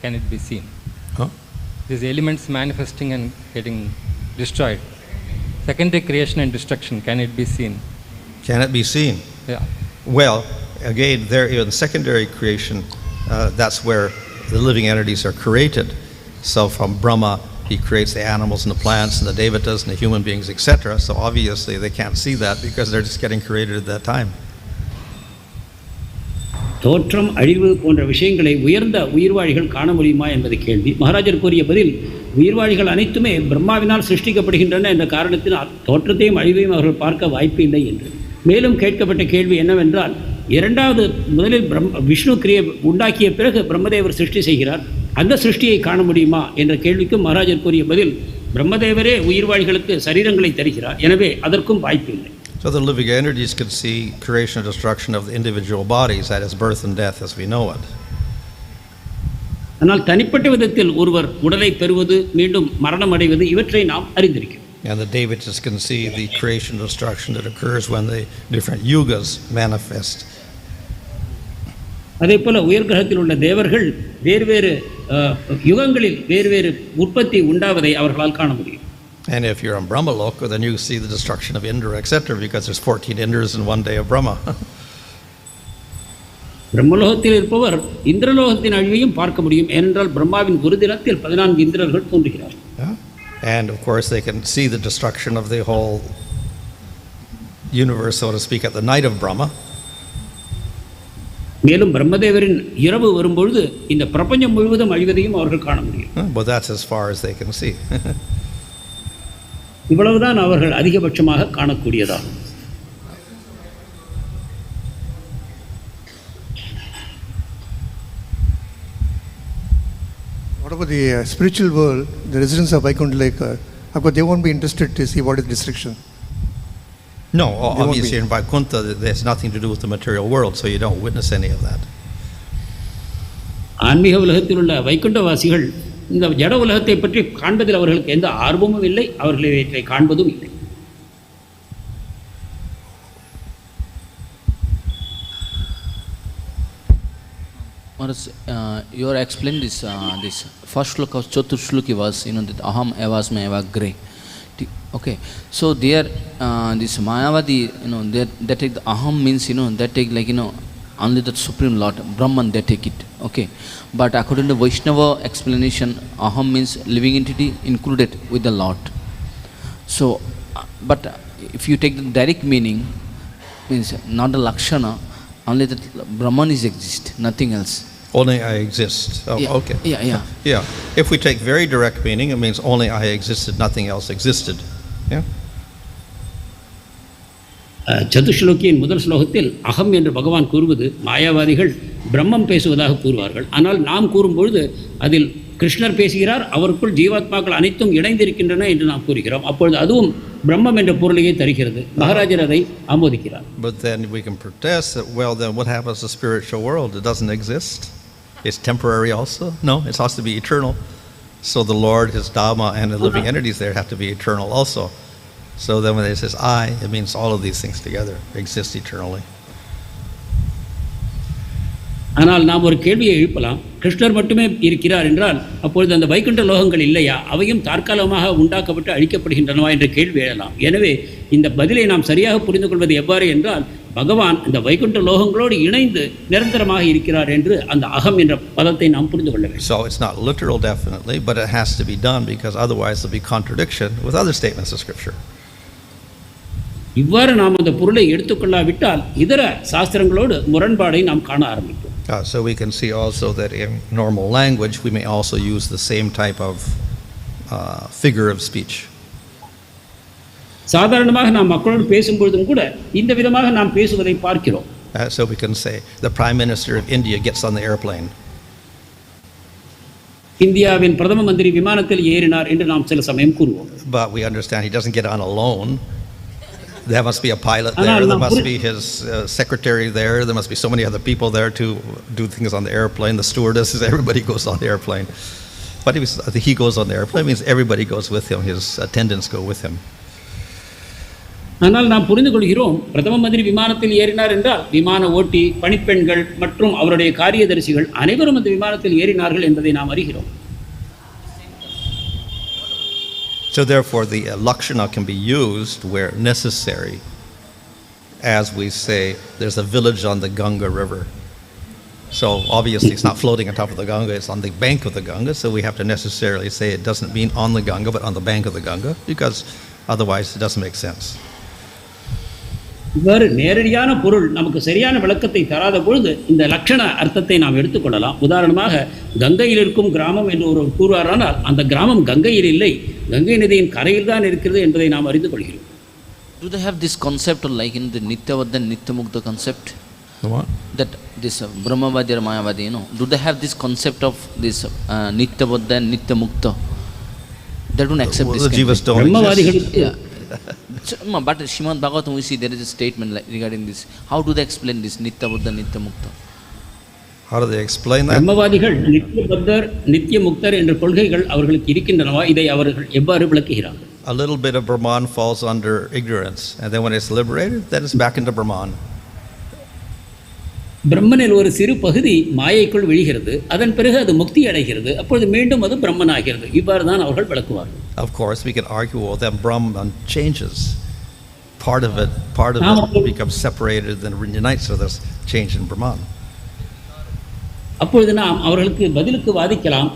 can it be seen? Huh? These elements manifesting and getting destroyed. Secondary creation and destruction, can it be seen? Can it be seen? Yeah. Well, again, there in secondary creation, that's where the living entities are created. So from Brahma, he creates the animals and the plants and the devatas and the human beings, etc. So obviously they can't see that because they're just getting created at that time. தோற்றம் அழிவு போன்ற விஷயங்களை உயர்ந்த உயிர்வாழிகள் காண முடியுமா என்பது கேள்வி. மகாராஜர் கூறிய பதில், உயிர்வாழிகள் அனைத்துமே பிரம்மாவினால் சிருஷ்டிக்கப்படுகின்றன என்ற காரணத்தினால் தோற்றத்தையும் அழிவையும் அவர்கள் பார்க்க வாய்ப்பு இல்லை என்று. மேலும் கேட்கப்பட்ட கேள்வி என்னவென்றால், முதலில் விஷ்ணு உண்டாக்கிய பிறகு பிரம்மதேவர் சிருஷ்டி செய்கிறார், அந்த சிருஷ்டியை காண முடியுமா என்ற கேள்விக்கும் மகாராஜர் கூறிய பதில், பிரம்மதேவரே உயிர்வாழிகளுக்கு சரீரங்களை தருகிறார், எனவே அதற்கும் வாய்ப்பு இல்லை. So the living entities can see creation and destruction of the individual bodies, that is birth and death as we know it. ஆனால் தனிப்பட்ட விதத்தில் ஒருவர் உடலை பெறுவது, மீண்டும் மரணம் அடைவது, இவற்றை நாம் அறிந்திருக்கிறோம். And the devatas can see the creation and destruction that occurs when the different yugas manifest. அதே போல உயர் கிரகத்தில் உள்ள தேவர்கள் வேறு யுகங்களில் வேறு உற்பத்தி உண்டாவதை அவர்களால் காண முடியும். And if you're on Brahma Loka, then you see the destruction of Indra, etc., because there's 14 Indras in one day of Brahma. பிரம்மலோகத்தில் இருப்பவர் இந்திரலோகத்தின் அழிவையும் பார்க்க முடியும், ஏனென்றால் பிரம்மாவின் ஒரு தினத்தில் 14 இந்திரர்கள் தோன்றுகிறார்கள். And of course they can see the destruction of the whole universe, so to speak, at the night of Brahma. மேலும் பிரம்மதேவரின் இரவு வரும்பொழுது இந்த பிரபஞ்சம் முழுவதும் அழிவதையும் அவர்கள் காண முடியும். But that's as far as they can see. இவ்வளவுதான் அவர்கள் அதிகபட்சமாக காணக்கூடியதாகும். What about the spiritual world, the residents of Vaikuntha Lake? Of course, they won't be interested to see what is destruction. No, obviously in Vaikuntha there's nothing to do with the material world, so you don't witness any of that. ஆன்மீக உலகத்தில் உள்ள வைகுண்டவாசிகள் இந்த ஜட உலகத்தை பற்றி காண்பதில் அவர்களுக்கு எந்த ஆர்வமும் இல்லை, அவர்கள் இவற்றை காண்பதும் இல்லை. You are explaining this first shloka of Chatur Shloki was, that aham evasma evagre. Okay, so there this Mayavadi, they take the aham means, they take like, only the Supreme Lord, Brahman, they take it. Okay, but according to Vaishnava explanation, aham means living entity included with the Lord. So, but if you take the direct meaning, means not the Lakshana, only that Brahman is exist, nothing else. Only I exist. Oh, yeah, okay. Yeah. If we take very direct meaning, it means only I existed, nothing else existed. Yeah. சதுஸ்லோகியின் முதல் ஸ்லோகத்தில் அகம் என்று பகவான் கூறுவது மாயாவாதிகள் பிரம்மம் பேசுவதாக கூறுவார்கள். ஆனால் நாம் கூறும்பொழுது அதில் கிருஷ்ணர் பேசுகிறார், அவருக்குள் ஜீவாத்மாக்கள் அனைத்தும் இணைந்திருக்கின்றன என்று நாம் கூறுகிறோம். அப்பொழுது அதுவும் பிரம்மம் என்ற பொருளையே தருகிறது. மகாராஜர் அதை ஆமோதிக்கிறார். But then we can protest that, well, then what happens to the spiritual world? It doesn't exist. It's temporary also? No, it has to be eternal. So the Lord, His Dhamma, and the living entities there have to be eternal also. So then when it says I, it means all of these things together exist eternally. ஆனால் நாம் ஒரு கேள்வியை எழுப்பலாம், கிருஷ்ணர் மட்டுமே இருக்கிறார் என்றால் அப்பொழுது அந்த வைகுண்ட லோகங்கள் இல்லையா, அவையும் தற்காலமாக உண்டாக்கப்பட்டு அழிக்கப்படுகின்றனவா என்ற கேள்வி எழலாம். எனவே இந்த பதிலை நாம் சரியாக புரிந்து கொள்வது எவ்வாறு என்றால், பகவான் இந்த வைகுண்ட லோகங்களோடு இணைந்து நிரந்தரமாக இருக்கிறார் என்று அந்த அகம் என்ற பதத்தை நாம் புரிந்து கொள்ள வேண்டும். So it's not literal definitely, but it has to be done because otherwise there'll be contradiction with other statements of Scripture. இவ்வாறு நாம் அந்த பொருளை எடுத்துக்கொள்ளாவிட்டால் இதர சாஸ்திரங்களோடு முரண்பாடை நாம் காண ஆரம்பிப்போம். So we can see also that in normal language we may also use the same type of figure of speech. சாதாரணமாக நாம் மக்களோடு பேசும்பொழுதும் கூட இந்த விதமாக நாம் பேசுவதை பார்க்கிறோம். So we can say the Prime Minister of India gets on the airplane. இந்தியாவின் பிரதம மந்திரி விமானத்தில் ஏறினார் என்று நாம் சில சமயம் கூறுவோம். But we understand he doesn't get on alone. There must be a pilot there, there must be his secretary there, there must be so many other people there to do things on the airplane, the stewardesses, everybody goes on the airplane. But he goes on the airplane, means everybody goes with him, his attendants go with him. ஆனால் நாம் புரிந்து கொள்கிறோம், பிரதம மந்திரி விமானத்தில் ஏறினார் என்றால் விமான ஓட்டி, பணிப்பெண்கள் மற்றும் அவருடைய காரியதரிசிகள் அனைவரும் அந்த விமானத்தில் ஏறினார்கள் என்பதை நாம் அறிகிறோம். So therefore the lakshana can be used where necessary. As we say, there's a village on the Ganga river. So obviously it's not floating on top of the Ganga, it's on the bank of the Ganga, so we have to necessarily say it doesn't mean on the Ganga but on the bank of the Ganga, because otherwise it doesn't make sense. இவ்வாறு நேரடியான பொருள் நமக்கு சரியான விளக்கத்தை தராத பொழுது இந்த லட்சண அர்த்தத்தை நாம் எடுத்துக்கொள்ளலாம். உதாரணமாக கங்கையில் இருக்கும் கிராமம் என்று ஒரு கூறுவாரானால் அந்த கிராமம் கங்கையில் இல்லை, கங்கை நதியின் கரையில் தான் இருக்கிறது என்பதை நாம் அறிந்து கொள்கிறோம். Do they have this concept like in the Nityavadya Nityamukta concept? What? That this Brahmavadi or Mayavadi, do they have this concept of this Nityavadya Nityamukta? They don't accept this. The jivas don't exist. Yeah. But Srimad Bhagavatam we see there is a statement regarding this. How do they explain this Nityavadya Nityamukta? How do they explain that? பிரம்மவாதிகள் நித்தியபத்தர் நித்தியமுக்தர் என்ற கொள்கைகள் அவர்களுக்கு இருக்கின்றனவா, இதை அவர்கள் எவ்வாறு விளக்குகிறார்கள்? A little bit of Brahman falls under ignorance, and then when it's liberated, then it's back into Brahman. பிரம்மனில் ஒரு சிறு பகுதி மாயைக்குள் விழுகிறது, அதன் பிறகு அது முக்தி அடைகிறது, அப்பொழுது மீண்டும் அது பிரம்மன் ஆகிறது. இவ்வாறு தான் அவர்கள் விளக்குவார்கள். Of course we can argue, well, that Brahman changes. Part of it becomes separated, then reunites with this change in Brahman. அப்பொழுது நாம் அவர்களுக்கு பதிலுக்கு வாதிக்கலாம்,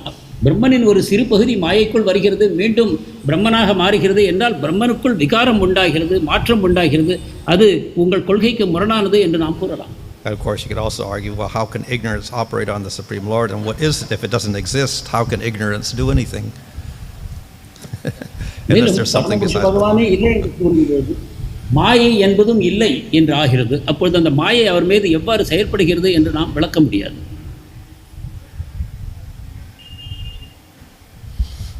பிரம்மனின் ஒரு சிறு பகுதி மாயைக்குள் வருகிறது, மீண்டும் பிரம்மனாக மாறுகிறது என்றால் பிரம்மனுக்குள் விகாரம் உண்டாகிறது, மாற்றம் உண்டாகிறது, அது உங்கள் கொள்கைக்கு முரணானது என்று நாம் கூறலாம். And of course you could also argue, well, how can ignorance operate on the Supreme Lord, and what is it if it doesn't exist? How can ignorance do anything? Unless there's something besides பகவானே இல்லை என்று கூறுகிறது, மாயை என்பதும் இல்லை என்று ஆகிறது. அப்பொழுது அந்த மாயை அவர் மீது எவ்வாறு செயல்படுகிறது என்று நாம் விளக்க முடியாது.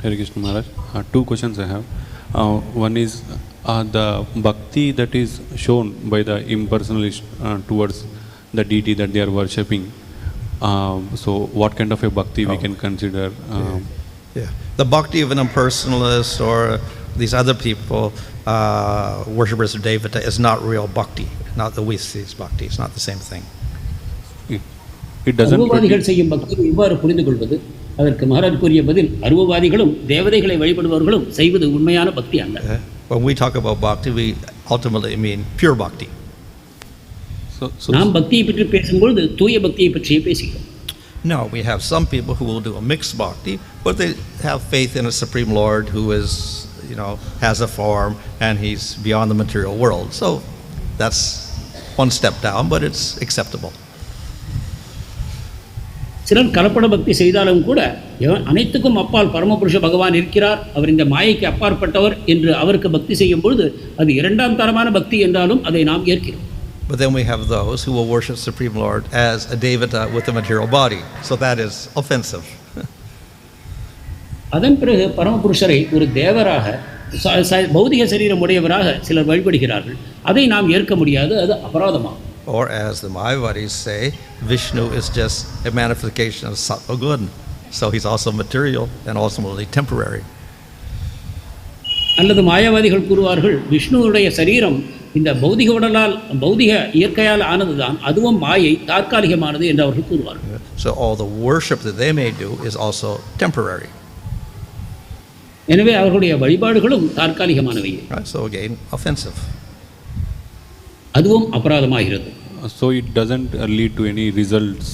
Hare Krishna Maharaj, two questions I have. One is the bhakti that is shown by the impersonalist towards the deity that they are worshipping. So what kind of a bhakti we can consider? The bhakti of an impersonalist or these other people, worshippers of Devata, is not real bhakti. Not the Vyas's bhakti. It's not the same thing. It doesn't. அருவவாதிகள் செய்யும் பக்தியை எவ்வாறு புரிந்து கொள்வது? அதற்கு மகாராஜ் கூறிய பதில், அருவவாதிகளும் தேவதைகளை வழிபடுபவர்களும் செய்வது உண்மையான பக்தி அல்ல. When we talk about bhakti, we ultimately mean pure bhakti. நாம் பக்தியை பற்றி பேசும்பொழுது தூய பக்தியை பற்றியே பேசுகிறோம். No, we have some people who will do a mixed bhakti, but they have faith in a Supreme Lord who is, has a form and he's beyond the material world. So that's one step down, but it's acceptable. சிலர் கலப்பட பக்தி செய்தாலும் கூட அனைத்துக்கும் அப்பால் பரமபுருஷ பகவான் இருக்கிறார், அவர் இந்த மாயைக்கு அப்பாற்பட்டவர் என்று அவருக்கு பக்தி செய்யும் பொழுது அது இரண்டாம் தரமான பக்தி என்றாலும் அதை நாம் ஏற்கிறோம். But then we have those who will worship Supreme Lord as a devata with a material body. So that is offensive. அதன் பிறகு பரமபுருஷரை ஒரு தேவராக பௌதிக சரீரம் உடையவராக சிலர் வழிபடுகிறார்கள். அதை நாம் ஏற்க முடியாது, அது அபராதமாகும். Or as the Mahā-Viṣṇu say, Vishnu is just a manifestation of sato good. So he's also material and ultimately temporary. அல்லது மாயாவாதிகள் கூறுவார்கள், விஷ்ணுவுடைய சரீரம் இந்த பௌதிக உடலால் பௌதிக இயற்கையால் ஆனதுதான், அதுவும் மாயை தற்காலிகமானது என்று அவர்கள் கூறுவார்கள். So all the worship that they may do is also temporary. எனவே அவர்களுடைய வழிபாடுகளும் தற்காலிகமானவை. So again, offensive. அதுவும் அபராதமாகிறது. So it doesn't lead to any results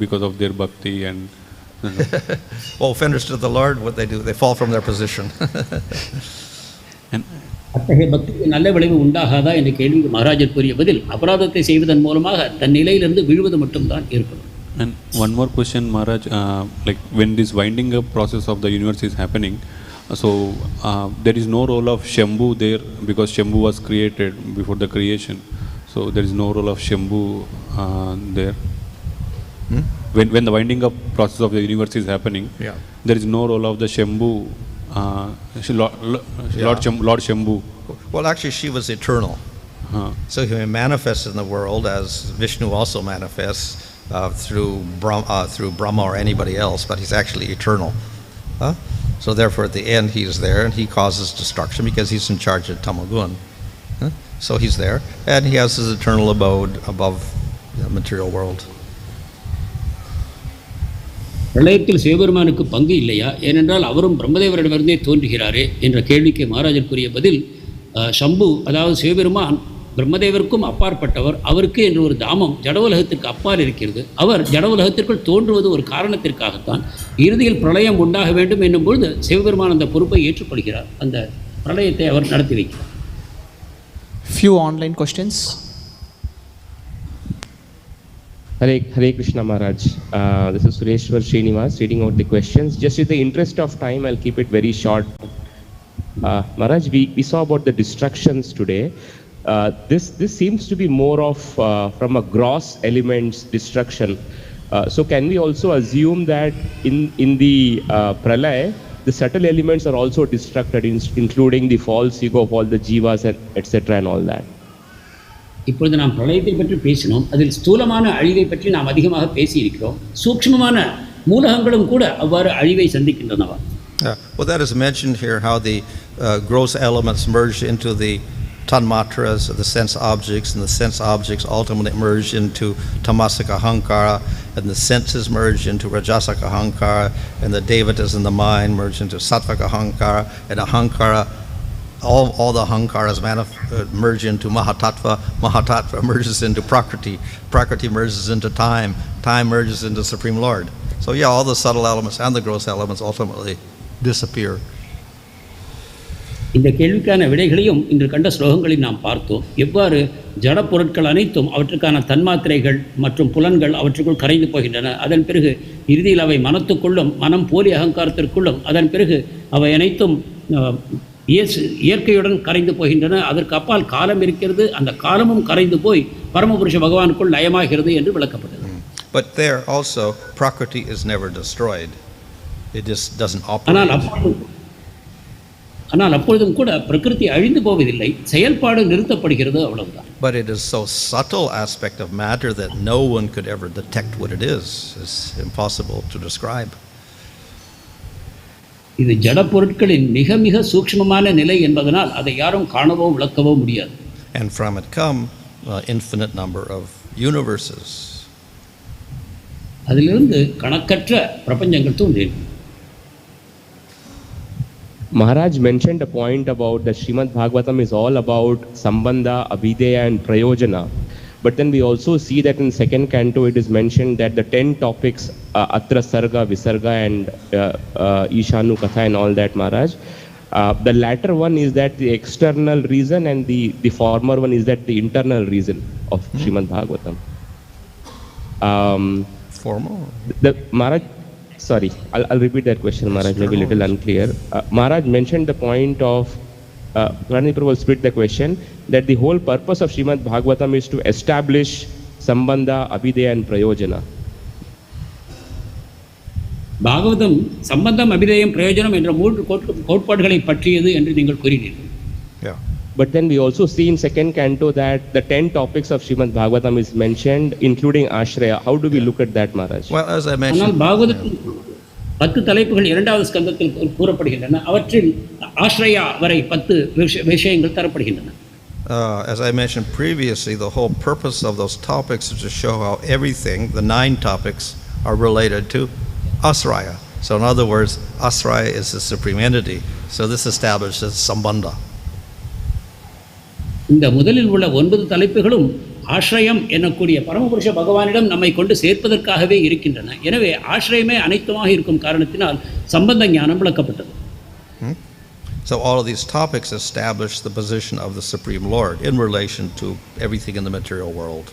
because of their bhakti and. Well, offenders to the Lord, what they do, they fall from their position. அத்தகைய பக்திக்கு நல்ல விளைவு உண்டாகாதா என்ற கேள்விக்கு மகாராஜர் கூறிய பதில், அபராதத்தை செய்வதன் மூலமாக தன் நிலையிலிருந்து விழுவது மட்டும்தான் ஏற்படும். And one more question, Maharaj, like when this winding up process of the universe is happening, So there is no role of Shambhu there because Shambhu was created before the creation. So there is no role of Shambhu there. When the winding up process of the universe is happening, there is no role of the Shambhu, Lord Shambhu. Well, actually, she was eternal. So he manifested in the world as Vishnu also manifests through Brahma or anybody else, but he's actually eternal. So therefore, at the end, he's there, and he causes destruction because he's in charge of Tamagun. So he's there, and he has his eternal abode above the material world. பிரளயத்தில் சிவபெருமானுக்கு பங்கு இல்லையா? ஏனென்றால் அவரும் பிரம்மதேவரிடமிருந்தே தோன்றுகிறாரே என்ற கேள்விக்கு மகாராஜருக்குரிய பதில், சம்பு அதாவது சிவபெருமான் பிரம்மதேவருக்கும் அப்பாற்பட்டவர். அவருக்கு என்று ஒரு தாமம் ஜடவுலகத்திற்கு அப்பால் இருக்கிறது. அவர் ஜடவுலகத்திற்குள் தோன்றுவது ஒரு காரணத்திற்காகத்தான். இறுதியில் பிரளயம் உண்டாக வேண்டும் என்னும் பொழுது சிவபெருமான் அந்த பொறுப்பை ஏற்றுக்கொள்கிறார். அந்த பிரளயத்தை அவர் நடத்தி வைக்கிறார். Few online questions. Hare Krishna Maharaj. This is Sureshwar Srinivas reading out the questions. Just in the interest of time, I'll keep it very short. Maharaj, we saw about the destructions today. This seems to be more of from a gross elements destruction. So can we also assume that in the pralaya, the subtle elements are also destructed, including the false ego of all the jivas, etc. and all that? இப்பொழுது நாம் பிரளயத்தை பற்றி பேசினோம். அதில் ஸ்தூலமான அழிவை பற்றி நாம் அதிகமாக பேசியிருக்கிறோம். சூக்ஷ்மமான மூலகங்களும் கூட அவ்வாறு அழிவை சந்திக்கின்றனவா? Well, that is mentioned here, how the gross elements merge into the tanmatras, the sense objects, and the sense objects ultimately merge into tamasika ahankara, and the senses merge into rajasika ahankara, and the devatas in the mind merge into sattvika ahankara, and ahankara, all the ahankaras merge into mahatattva, mahatattva merges into prakrti, prakrti merges into time merges into Supreme Lord. So yeah, all the subtle elements and the gross elements ultimately disappear. இந்த கேள்விக்கான விடைகளையும் இன்று கண்ட ஸ்லோகங்களில் நாம் பார்த்தோம். எவ்வாறு ஜட பொருட்கள் அனைத்தும் அவற்றுக்கான தன்மாத்திரைகள் மற்றும் புலன்கள் அவற்றுக்குள் கரைந்து போகின்றன. அதன் பிறகு இறுதியில் அவை மனத்துக்குள்ளும், மனம் போலி அகங்காரத்திற்குள்ளும், அதன் பிறகு அவை அனைத்தும் இயற்கையுடன் கரைந்து போகின்றன. அதற்கு அப்பால் காலம் இருக்கிறது. அந்த காலமும் கரைந்து போய் பரமபுருஷ பகவானுக்குள் லயமாகிறது என்று விளக்கப்பட்டது. But there also prakrti is never destroyed. It just doesn't operate. ஆனால் அப்பொழுதும் கூட பிரகிருதி அழிந்து போவதில்லை, செயல்பாடு நிறுத்தப்படுகிறது, அவ்வளவுதான். But it is so subtle aspect of matter that no one could ever detect what it is. It's impossible to describe. இது ஜட பொருட்களின் மிக மிக சூக்ஷ்மமான நிலை என்பதனால் அதை யாரும் காணவோ விளக்கவோ முடியாது. And from it come infinite number of universes. அதிலிருந்து கணக்கற்ற பிரபஞ்சங்கள் தோன்றின. Maharaj mentioned a point about the Srimad Bhagavatam is all about sambandha, abhideya and prayojana. But then we also see that in second canto it is mentioned that the 10 topics, atra sarga, visarga and ishanu katha and all that, Maharaj. The latter one is that the external reason and the former one is that the internal reason of Srimad Bhagavatam. Formal? Maharaj, sorry, I'll repeat that question, Maharaj, maybe a little unclear. Maharaj mentioned the point of, Prabhu will split the question, that the whole purpose of Srimad Bhagavatam is to establish sambandha, abhideya and prayojana. Bhagavatam சம்பந்தம், அபிதேயம், பிரயோஜனம் என்ற 3 கோட்பாடுகளை பற்றியது என்று நீங்கள் கூறினீர்கள். Yeah. But then we also see in second canto that the 10 topics of Srimad Bhagavatam is mentioned, including ashraya. How do we look at that, Maharaj? Well, as I mentioned, ஆனால் பாகவதத்தின் 10 தலைப்புகள் 2வது ஸ்கந்தத்தில் கூறப்படுகின்றன. அவற்றில் ஆஷ்ரயா வரை 10 விஷயங்கள் தரப்படுகின்றன. As I mentioned previously, the whole purpose of those topics is to show how everything, the 9 topics, are related to asraya. So in other words, asraya is the supreme entity. So this establishes sambandha. இந்த முதலில் உள்ள 9 தலைப்புகளும் ஆශ්‍රயம் என்னக்கூடிய பரமபுருஷ பகவானிடம் நம்மை கொண்டு சேர்ப்பதற்காகவே இருக்கின்றன. எனவே ஆශ්‍රயமே அனைத்துமாக இருக்கும் காரணத்தினால் சம்பந்த ஞானம் விளக்கப்பட்டது. So all of these topics establish the position of the Supreme Lord in relation to everything in the material world.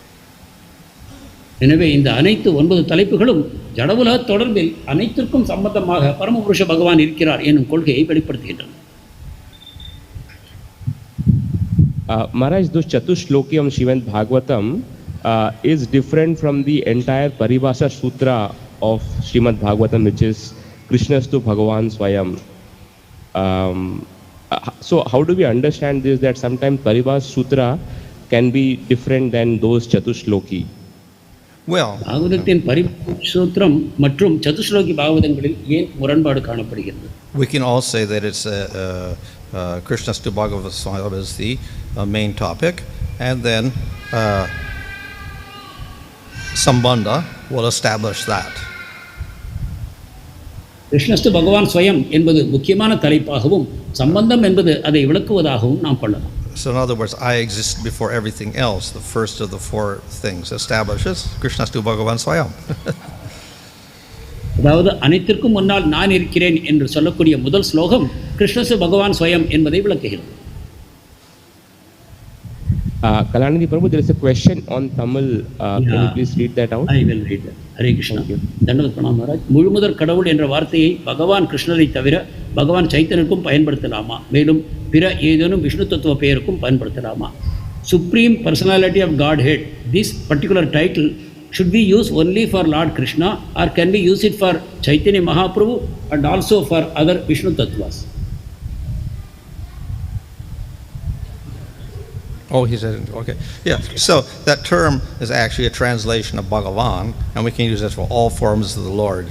எனவே இந்த அனைத்து 9 தலைப்புகளும் ஜடவுலக தொடர்பில் அனைத்திற்கும் சம்பந்தமாக பரமபுருஷ பகவான் இருக்கிறார் என்னும் கொள்கையை வெளிப்படுத்துகின்றன. Maharaj, those Chatushlokiyam on Srimad Bhagavatam is different from the entire Paribhasa Sutra of Srimad Bhagavatam, which is Krishnastu Bhagavan Swayam. So how do we understand this, that sometimes Paribhasa Sutra can be different than those Chatushloki? Well, பாகவதத்தின் பரிபாஷ சூத்திரம் மற்றும் சதுஸ்லோகி பாகவதங்களில் ஏன் முரண்பாடு காணப்படுகிறது? we can all say that it's Krishnastu Bhagavan Swayam is the main topic, and then Sambandha will establish that. கிருஷ்ணஸ்து பகவான் ஸ்வயம் என்பது முக்கியமான தலைப்பாகவும் சம்பந்தம் என்பது அதை விளக்குவதாகவும் நாம் கொள்ளலாம். So in other words, I exist before everything else. The first of the 4 things establishes Krishnastu Bhagavan Swayam. அதாவது அனைத்திற்கும் முன்னால் நான் இருக்கிறேன் என்று சொல்லக்கூடிய முதல் ஸ்லோகம் கிருஷ்ணஸ்து பகவான் ஸ்வயம் என்பதை விளக்குகிறது. Kalanidhi Prabhu, there is a question on Tamil. Can you please read that out? I will read that. Hare Krishna. தண்டவத் Pranam Maharaj. முழுமுதற் கடவுள் என்ற வார்த்தையை பகவான் கிருஷ்ணரை தவிர பகவான் சைத்தன்யருக்கும் பயன்படுத்தலாமா? மேலும் பிற ஏதேனும் விஷ்ணு தத்துவ பெயருக்கும் பயன்படுத்தலாமா? Supreme Personality of Godhead, this particular title should we use only for Lord Krishna, or can we use it for Chaitanya Mahaprabhu and also for other Vishnu Tattvas? Oh, he said, okay. Yeah, so that term is actually a translation of Bhagavan, and we can use it for all forms of the Lord.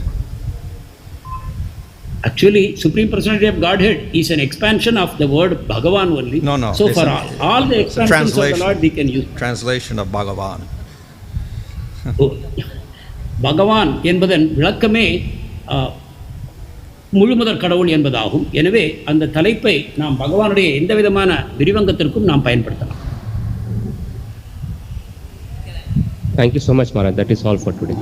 Actually, Supreme Personality of Godhead is an expansion of the word Bhagavan only. No. So for all the expansions of the Lord, we can use. Translation of Bhagavan. பகவான் என்பதன் விளக்கமே முழுமுதற் கடவுள் என்பதாகும். எனவே அந்த தலைப்பை நாம் பகவானுடைய எந்த விதமான விரிவங்கத்திற்கும் நாம் பயன்படுத்தலாம். Thank you so much, Maharaj. That is all for today.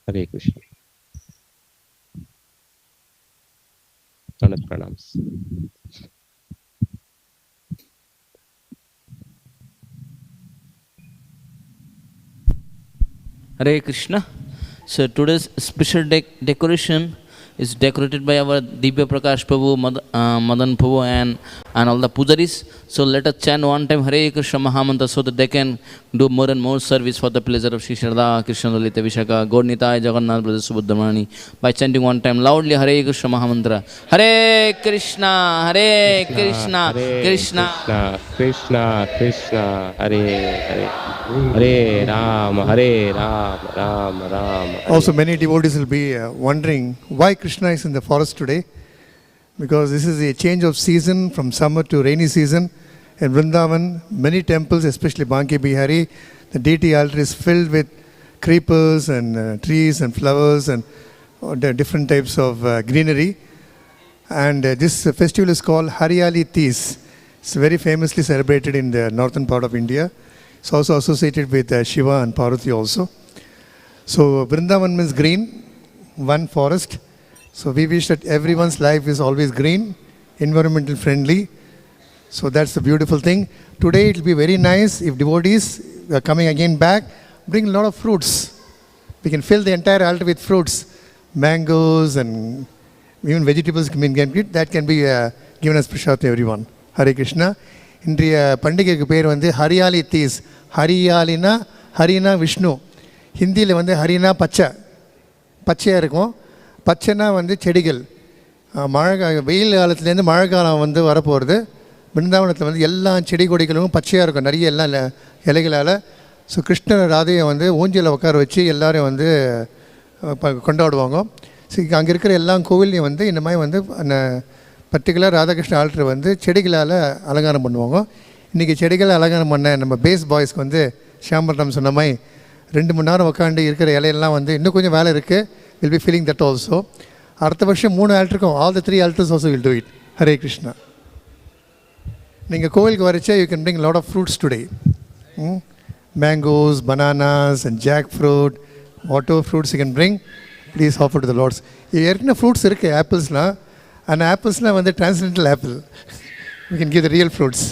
Hare Krishna. Anand pranams. Hare Krishna. So today's special decoration is decorated by our Divya Prakash Prabhu, Madan Prabhu and all the pujaris. So let us chant one time Hare Krishna Mahamantra so that they can do more and more service for the pleasure of Shri Sharda, Krishna Lalita Vishaka, God Nitai, Jagannath, Brother Subudhamani, by chanting one time loudly Hare Krishna Mahamantra. Hare Krishna, Hare Krishna, Krishna Krishna, Krishna, Hare Hare, Hare Rama, Rama Rama. Also, many devotees will be wondering why Krishna is in the forest today. Because this is a change of season from summer to rainy season. In Vrindavan, many temples, especially Banki Bihari, the deity altar is filled with creepers and trees and flowers and different types of greenery. And this festival is called Hariyali Tees. It's very famously celebrated in the northern part of India. It's also associated with Shiva and Parvati also. So Vrindavan means green, one forest. So we wish that everyone's life is always green, environmental friendly. So that's the beautiful thing. Today it will be very nice if devotees are coming again back, bring a lot of fruits. We can fill the entire altar with fruits, mangoes and even vegetables can be, that can be given as prasad to everyone. Hare Krishna. இன்றைய பண்டிகைக்கு பேர் வந்து hariyali these. ஹரியாலினா ஹரினா Vishnu. ஹிந்தியில் வந்து ஹரினா பச்சையாக இருக்கும். பச்சைனா வந்து செடிகள். வெயில் காலத்துலேருந்து மழை காலம் வந்து வரப்போகிறது. பிருந்தாவனத்தில் வந்து எல்லா செடி கொடிகளும் பச்சையாக இருக்கும், நிறைய எல்லாம் இலைகளால். ஸோ கிருஷ்ணர் ராதையை வந்து ஊஞ்சலில் உட்கார வச்சு எல்லோரும் வந்து கொண்டாடுவாங்க. ஸோ அங்கே இருக்கிற எல்லா கோவில்லையும் வந்து இந்த மாதிரி வந்து பர்டிகுலர் ராதாகிருஷ்ண ஆல்டர் வந்து செடிகளால் அலங்காரம் பண்ணுவாங்க. இன்றைக்கி செடிகளை அலங்காரம் பண்ண நம்ம பேஸ் பாய்ஸ்க்கு வந்து ஷியாம்பரம் சொன்ன மாதிரி 2 மணி நேரம் உட்காந்து இருக்கிற இலையெல்லாம் வந்து இன்னும் கொஞ்சம் வேலை இருக்குது. Will be feeling that also. அடுத்த வருஷம் 3 ஆல்டருக்கும் all the 3 altars also will do it. Hare Krishna. நீங்கள் கோவிலுக்கு வரைச்சா you can bring lot of fruits today. Mangoes, bananas and jack fruit, water fruits you can bring. Please offer to the lords. ஏற்கனவே fruits இருக்குது, ஆப்பிள்ஸ்லாம். அந்த ஆப்பிள்ஸ்லாம் வந்து transcendental apple. We can give the real fruits.